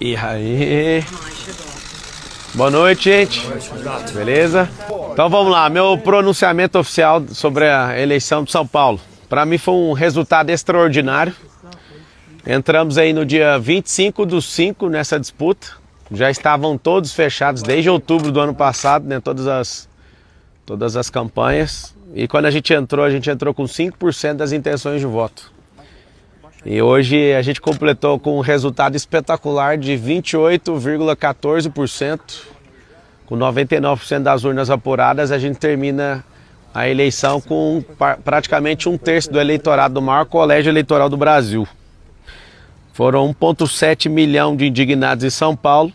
E aí? Boa noite, gente. Beleza? Então vamos lá, meu pronunciamento oficial sobre a eleição de São Paulo. Para mim foi um resultado extraordinário. Entramos aí no dia 25/5 nessa disputa. Já estavam todos fechados desde outubro do ano passado, né? Todas as campanhas. E quando a gente entrou com 5% das intenções de voto. E hoje a gente completou com um resultado espetacular de 28,14%. Com 99% das urnas apuradas, a gente termina a eleição com praticamente 1/3 do eleitorado do maior colégio eleitoral do Brasil. Foram 1,7 milhão de indignados em São Paulo.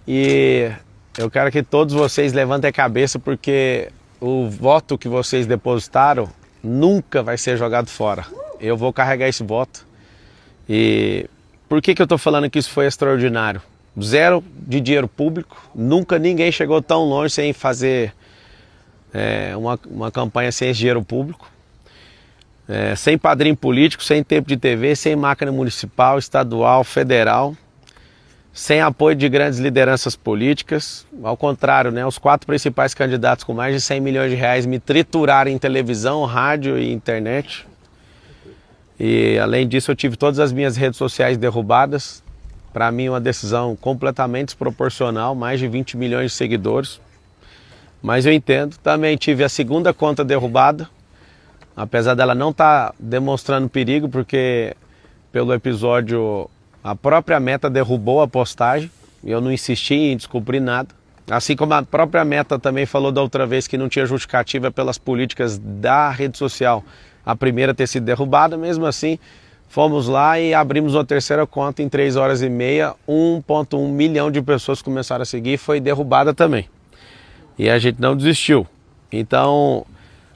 E eu quero que todos vocês levantem a cabeça, porque o voto que vocês depositaram nunca vai ser jogado fora. Eu vou carregar esse voto. E por que eu estou falando que isso foi extraordinário? Zero de dinheiro público. Nunca ninguém chegou tão longe sem fazer uma campanha sem esse dinheiro público. Sem padrinho político, sem tempo de TV, sem máquina municipal, estadual, federal. Sem apoio de grandes lideranças políticas. Ao contrário, né, os 4 principais candidatos com mais de 100 milhões de reais me trituraram em televisão, rádio e internet. E além disso eu tive todas as minhas redes sociais derrubadas. Para mim uma decisão completamente desproporcional, mais de 20 milhões de seguidores. Mas eu entendo. Também tive a segunda conta derrubada, apesar dela não estar demonstrando perigo, porque pelo episódio a própria Meta derrubou a postagem e eu não insisti em descobrir nada. Assim como a própria Meta também falou da outra vez que não tinha justificativa pelas políticas da rede social a primeira ter sido derrubada. Mesmo assim, fomos lá e abrimos uma terceira conta em 3 horas e meia. 1,1 milhão de pessoas começaram a seguir e foi derrubada também. E a gente não desistiu. Então,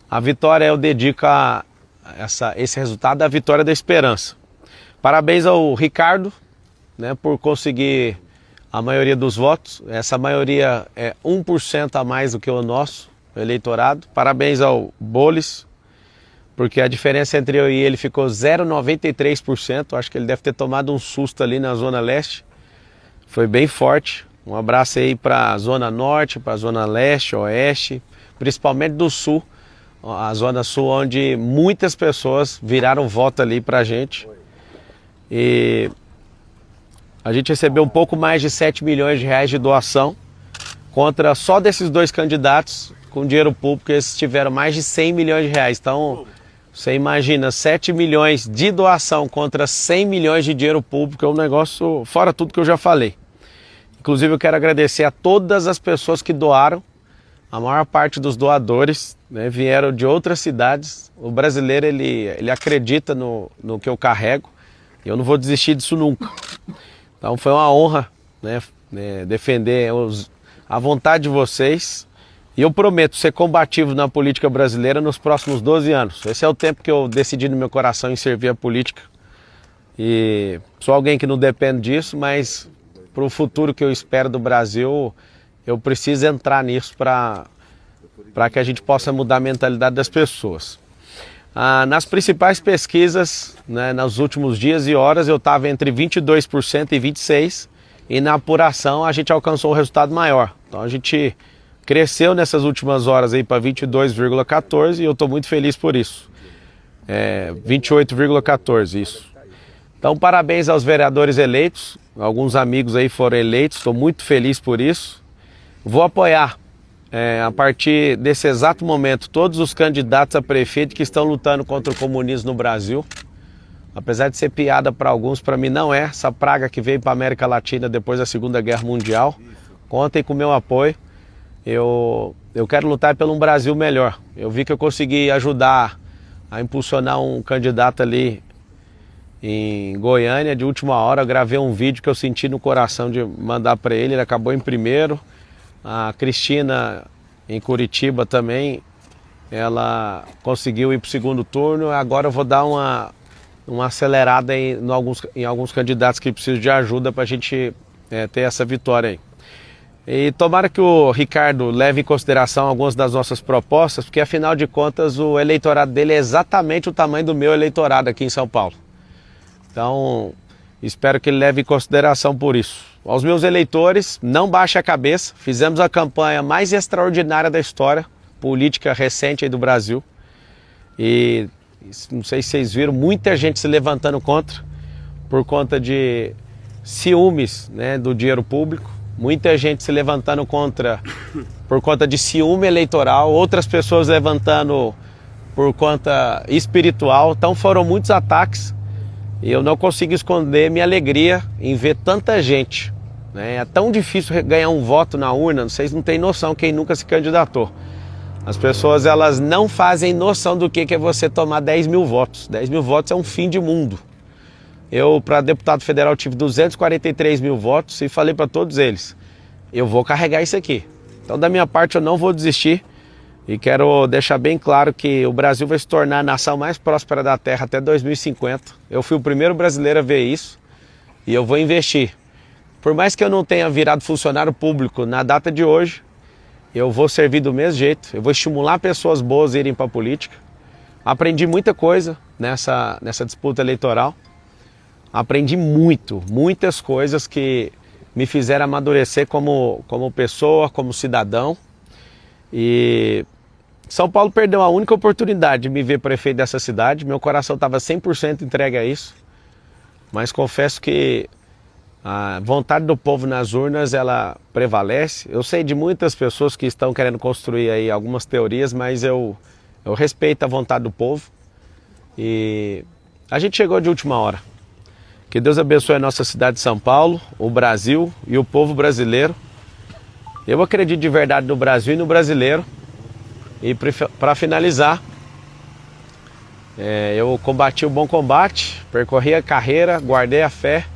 a vitória eu dedico a esse resultado à vitória da esperança. Parabéns ao Ricardo, né, por conseguir a maioria dos votos. Essa maioria é 1% a mais do que o nosso eleitorado. Parabéns ao Bolis, porque a diferença entre eu e ele ficou 0,93%. Acho que ele deve ter tomado um susto ali na Zona Leste. Foi bem forte. Um abraço aí para a Zona Norte, para a Zona Leste, Oeste, principalmente do Sul. A Zona Sul, onde muitas pessoas viraram voto ali para a gente. E a gente recebeu um pouco mais de 7 milhões de reais de doação, contra só desses 2 candidatos com dinheiro público, eles tiveram mais de 100 milhões de reais. Então, você imagina, 7 milhões de doação contra 100 milhões de dinheiro público, é um negócio fora tudo que eu já falei. Inclusive eu quero agradecer a todas as pessoas que doaram. A maior parte dos doadores, né, vieram de outras cidades. O brasileiro ele acredita no que eu carrego. E eu não vou desistir disso nunca. Então foi uma honra, né, defender a vontade de vocês. E eu prometo ser combativo na política brasileira nos próximos 12 anos. Esse é o tempo que eu decidi no meu coração em servir a política. E sou alguém que não depende disso, mas para o futuro que eu espero do Brasil, eu preciso entrar nisso para que a gente possa mudar a mentalidade das pessoas. Nas principais pesquisas, né, nos últimos dias e horas, eu estava entre 22% e 26%, e na apuração a gente alcançou um resultado maior. Então a gente cresceu nessas últimas horas aí para 22,14% e eu estou muito feliz por isso. 28,14%, isso. Então parabéns aos vereadores eleitos, alguns amigos aí foram eleitos, estou muito feliz por isso. Vou apoiar, a partir desse exato momento, todos os candidatos a prefeito que estão lutando contra o comunismo no Brasil. Apesar de ser piada para alguns, para mim não é. Essa praga que veio para a América Latina depois da Segunda Guerra Mundial. Contem com o meu apoio. Eu quero lutar por um Brasil melhor. Eu vi que eu consegui ajudar a impulsionar um candidato ali em Goiânia de última hora. Eu gravei um vídeo que eu senti no coração de mandar para ele. Ele acabou em primeiro. A Cristina, em Curitiba também, ela conseguiu ir para o segundo turno. Agora eu vou dar uma acelerada em alguns candidatos que precisam de ajuda para a gente ter essa vitória aí. E tomara que o Ricardo leve em consideração algumas das nossas propostas, porque afinal de contas o eleitorado dele é exatamente o tamanho do meu eleitorado aqui em São Paulo. Então Espero que ele leve em consideração por isso. Aos meus eleitores, não baixe a cabeça. Fizemos a campanha mais extraordinária da história política recente aí do Brasil. E não sei se vocês viram, muita gente se levantando contra, por conta de ciúmes, né, do dinheiro público. Muita gente se levantando contra por conta de ciúme eleitoral. Outras pessoas levantando por conta espiritual. Então foram muitos ataques. E eu não consigo esconder minha alegria em ver tanta gente, né? É tão difícil ganhar um voto na urna, vocês não têm noção quem nunca se candidatou. As pessoas elas não fazem noção do que é você tomar 10 mil votos. 10 mil votos é um fim de mundo. Eu, para deputado federal, tive 243 mil votos e falei para todos eles, eu vou carregar isso aqui. Então da minha parte eu não vou desistir. E quero deixar bem claro que o Brasil vai se tornar a nação mais próspera da Terra até 2050. Eu fui o primeiro brasileiro a ver isso e eu vou investir. Por mais que eu não tenha virado funcionário público na data de hoje, eu vou servir do mesmo jeito. Eu vou estimular pessoas boas a irem para a política. Aprendi muita coisa nessa disputa eleitoral. Aprendi muitas coisas que me fizeram amadurecer como pessoa, como cidadão. E São Paulo perdeu a única oportunidade de me ver prefeito dessa cidade. Meu coração estava 100% entregue a isso. Mas confesso que a vontade do povo nas urnas, ela prevalece. Eu sei de muitas pessoas que estão querendo construir aí algumas teorias, mas eu respeito a vontade do povo. E a gente chegou de última hora. Que Deus abençoe a nossa cidade de São Paulo, o Brasil e o povo brasileiro. Eu acredito de verdade no Brasil e no brasileiro. E para finalizar, eu combati o bom combate, percorri a carreira, guardei a fé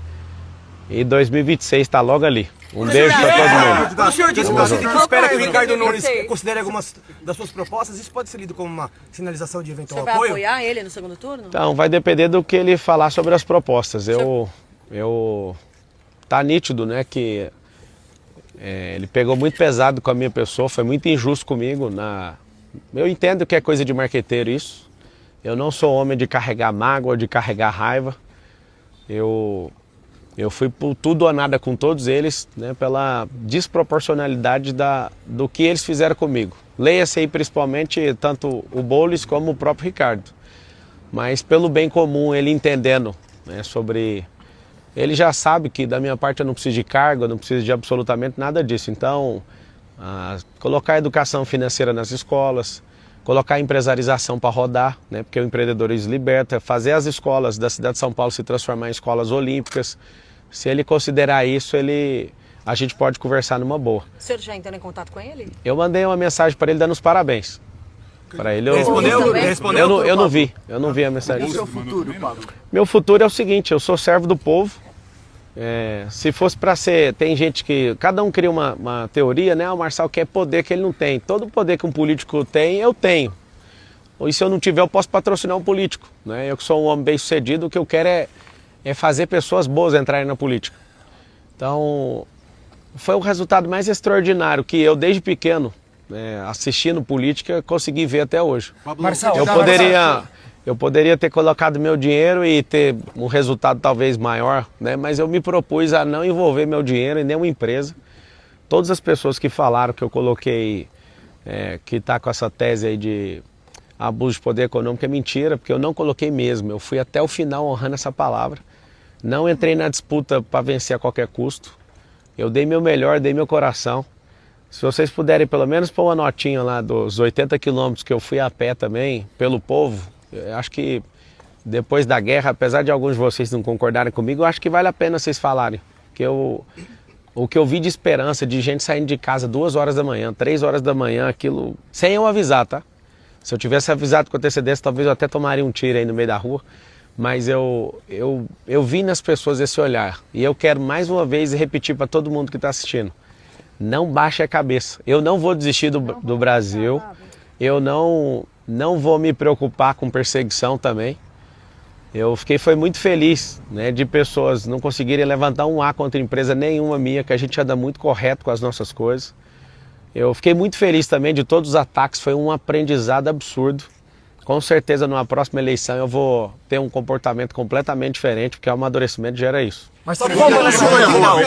e 2026 está logo ali. Um beijo para todo mundo. O senhor disse que você espera que o Ricardo Nunes considere algumas das suas propostas. Isso pode ser lido como uma sinalização de eventual apoio? O senhor vai apoiar ele no segundo turno? Então, vai depender do que ele falar sobre as propostas. Tá nítido, né, que ele pegou muito pesado com a minha pessoa, foi muito injusto comigo. Eu entendo que é coisa de marqueteiro isso. Eu não sou homem de carregar mágoa, de carregar raiva. Eu fui por tudo ou nada com todos eles, né, pela desproporcionalidade do que eles fizeram comigo. Leia-se aí principalmente tanto o Boulos como o próprio Ricardo. Mas pelo bem comum, ele entendendo, né, sobre... Ele já sabe que da minha parte eu não preciso de cargo, eu não preciso de absolutamente nada disso. Então, colocar a educação financeira nas escolas, colocar a empresarização para rodar, né, porque o empreendedorismo liberta, fazer as escolas da cidade de São Paulo se transformar em escolas olímpicas. Se ele considerar isso, a gente pode conversar numa boa. O senhor já entrou em contato com ele? Eu mandei uma mensagem para ele dando os parabéns. Para ele, Respondeu? Eu não vi a mensagem. E o seu futuro, Pablo? Meu futuro é o seguinte, eu sou servo do povo. Se fosse para ser, tem gente que, cada um cria uma teoria, né? O Marçal quer poder que ele não tem. Todo o poder que um político tem, eu tenho. E se eu não tiver, eu posso patrocinar um político, né? Eu que sou um homem bem sucedido, o que eu quero é fazer pessoas boas entrarem na política. Então, foi o resultado mais extraordinário que eu, desde pequeno, assistindo política, consegui ver até hoje. Marçal, Eu poderia ter colocado meu dinheiro e ter um resultado talvez maior, né? Mas eu me propus a não envolver meu dinheiro em nenhuma empresa. Todas as pessoas que falaram que eu coloquei, que está com essa tese aí de abuso de poder econômico, é mentira, porque eu não coloquei mesmo. Eu fui até o final honrando essa palavra. Não entrei na disputa para vencer a qualquer custo. Eu dei meu melhor, dei meu coração. Se vocês puderem pelo menos pôr uma notinha lá dos 80 quilômetros que eu fui a pé também, pelo povo, eu acho que depois da guerra, apesar de alguns de vocês não concordarem comigo, eu acho que vale a pena vocês falarem. Que o que eu vi de esperança, de gente saindo de casa 2 horas da manhã, 3 horas da manhã, aquilo, sem eu avisar, tá? Se eu tivesse avisado com antecedência, talvez eu até tomaria um tiro aí no meio da rua. Mas eu vi nas pessoas esse olhar. E eu quero mais uma vez repetir para todo mundo que está assistindo. Não baixe a cabeça. Eu não vou desistir do Brasil. Eu não vou me preocupar com perseguição também. Foi muito feliz, né, de pessoas não conseguirem levantar um A contra empresa nenhuma minha, que a gente anda muito correto com as nossas coisas. Eu fiquei muito feliz também de todos os ataques, foi um aprendizado absurdo. com certeza numa próxima eleição eu vou ter um comportamento completamente diferente, porque o amadurecimento gera isso. Mas o que faltou nessa reta final?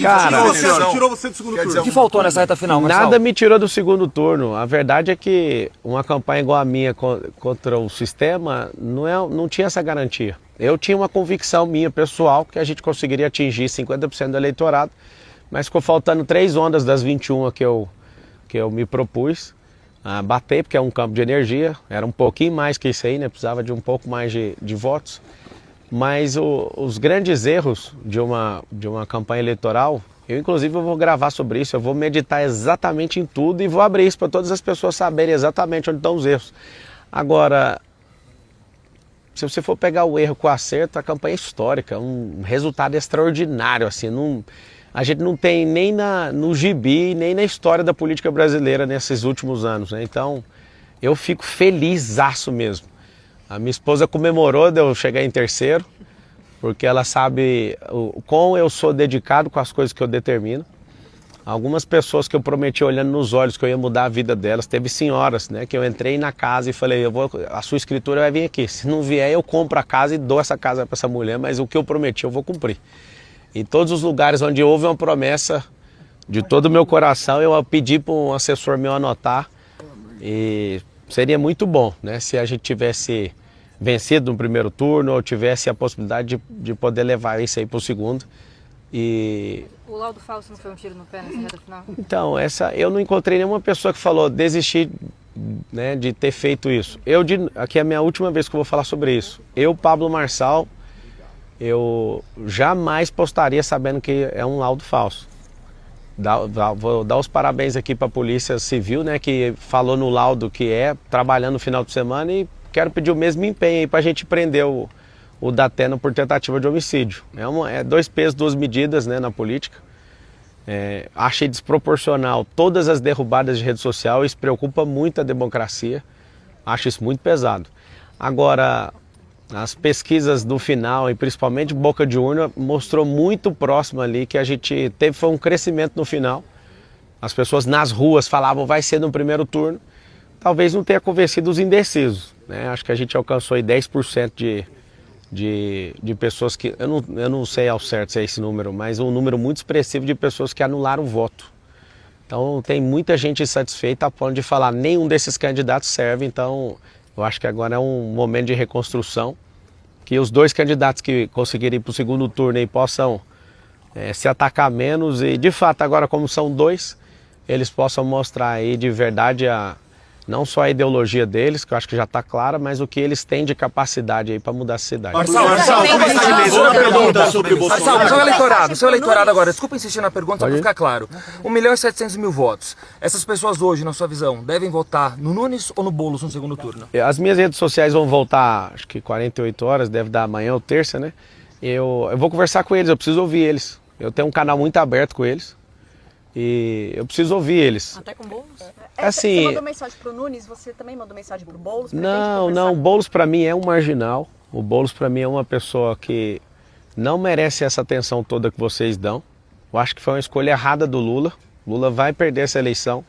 Cara, Tirou você do segundo turno. O que faltou nessa reta final, Marçal? nada me tirou do segundo turno. A verdade é que uma campanha igual a minha contra o sistema não tinha essa garantia. Eu tinha uma convicção minha pessoal que a gente conseguiria atingir 50% do eleitorado, mas ficou faltando 3 ondas das 21 que eu me propus a bater, porque é um campo de energia, era um pouquinho mais que isso aí, né? Precisava de um pouco mais de votos. Mas os grandes erros de uma campanha eleitoral, inclusive eu vou gravar sobre isso, eu vou meditar exatamente em tudo e vou abrir isso para todas as pessoas saberem exatamente onde estão os erros. Agora, se você for pegar o erro com o acerto, a campanha é histórica, um resultado extraordinário, assim, a gente não tem nem no gibi, nem na história da política brasileira nesses últimos anos, né? Então, eu fico felizaço mesmo. A minha esposa comemorou de eu chegar em terceiro, porque ela sabe o quão eu sou dedicado com as coisas que eu determino. Algumas pessoas que eu prometi olhando nos olhos que eu ia mudar a vida delas, teve senhoras, né, que eu entrei na casa e falei, a sua escritura vai vir aqui, se não vier eu compro a casa e dou essa casa para essa mulher, mas o que eu prometi eu vou cumprir. Em todos os lugares onde houve uma promessa de todo o meu coração, eu pedi para um assessor meu anotar, e seria muito bom, né, se a gente tivesse vencido no primeiro turno ou tivesse a possibilidade de poder levar isso aí para o segundo. E o laudo falso não foi um tiro no pé nessa reta final? Então, eu não encontrei nenhuma pessoa que falou desistir, né, de ter feito isso. Aqui é a minha última vez que eu vou falar sobre isso. Eu, Pablo Marçal, eu jamais postaria sabendo que é um laudo falso. Vou dar os parabéns aqui para a Polícia Civil, né, que falou no laudo que é trabalhando no final de semana, e quero pedir o mesmo empenho aí para a gente prender o Datena por tentativa de homicídio. É 2 pesos, 2 medidas, né, na política. Achei desproporcional todas as derrubadas de rede social, isso preocupa muito a democracia, acho isso muito pesado. Agora, as pesquisas do final, e principalmente boca de urna, mostrou muito próximo ali que a gente foi um crescimento no final. As pessoas nas ruas falavam vai ser no primeiro turno, talvez não tenha convencido os indecisos, né? Acho que a gente alcançou aí 10% de pessoas que, eu não sei ao certo se é esse número, mas um número muito expressivo de pessoas que anularam o voto. Então tem muita gente insatisfeita a ponto de falar nenhum desses candidatos serve, então eu acho que agora é um momento de reconstrução, que os 2 candidatos que conseguirem ir para o segundo turno aí possam se atacar menos e de fato agora como são 2, eles possam mostrar aí de verdade não só a ideologia deles, que eu acho que já está clara, mas o que eles têm de capacidade aí para mudar a cidade. Marçal, seu eleitorado agora, desculpa insistir na pergunta, só para ficar claro. 1.700.000 votos. Essas pessoas hoje, na sua visão, devem votar no Nunes ou no Boulos no segundo turno? As minhas redes sociais vão voltar, acho que 48 horas, deve dar amanhã ou terça, né? Eu vou conversar com eles, eu preciso ouvir eles. Eu tenho um canal muito aberto com eles e eu preciso ouvir eles. Até com Boulos? Assim, você mandou mensagem pro Nunes, você também mandou mensagem pro Boulos? Não, o Boulos para mim é um marginal. O Boulos para mim é uma pessoa que não merece essa atenção toda que vocês dão. Eu acho que foi uma escolha errada do Lula. Lula vai perder essa eleição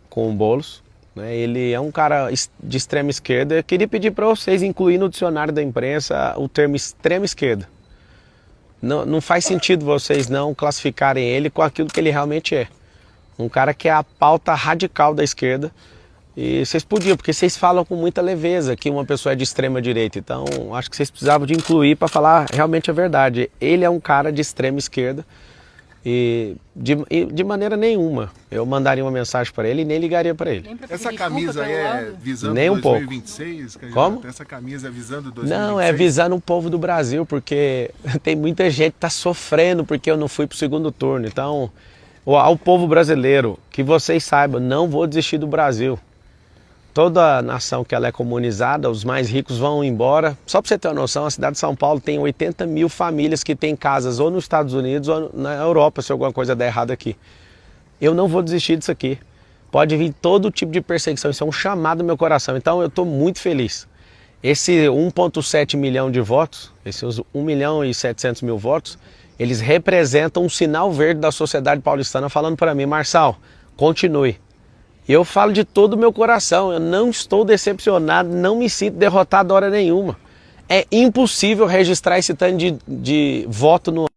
com o Boulos, né? Ele é um cara de extrema esquerda. Eu queria pedir para vocês incluir no dicionário da imprensa o termo extrema esquerda. Não faz sentido vocês não classificarem ele com aquilo que ele realmente é. Um cara que é a pauta radical da esquerda. E vocês podiam, porque vocês falam com muita leveza que uma pessoa é de extrema direita. Então, acho que vocês precisavam de incluir para falar realmente a verdade. Ele é um cara de extrema esquerda e de maneira nenhuma eu mandaria uma mensagem para ele e nem ligaria para ele. Essa camisa aí é visando nem um 2026? Pouco. Como? Essa camisa é visando 2026? Não, é visando o povo do Brasil, porque tem muita gente que está sofrendo porque eu não fui para o segundo turno. Então, ao povo brasileiro, que vocês saibam, não vou desistir do Brasil. Toda nação que ela é comunizada, os mais ricos vão embora. Só para você ter uma noção, a cidade de São Paulo tem 80.000 famílias que têm casas ou nos Estados Unidos ou na Europa, se alguma coisa der errado aqui. Eu não vou desistir disso aqui. Pode vir todo tipo de perseguição, isso é um chamado no meu coração. Então eu estou muito feliz. Esse 1,7 milhão de votos, esses 1.700.000 votos, eles representam um sinal verde da sociedade paulistana falando para mim, Marçal, continue. Eu falo de todo o meu coração, eu não estou decepcionado, não me sinto derrotado hora nenhuma. É impossível registrar esse tanto de voto no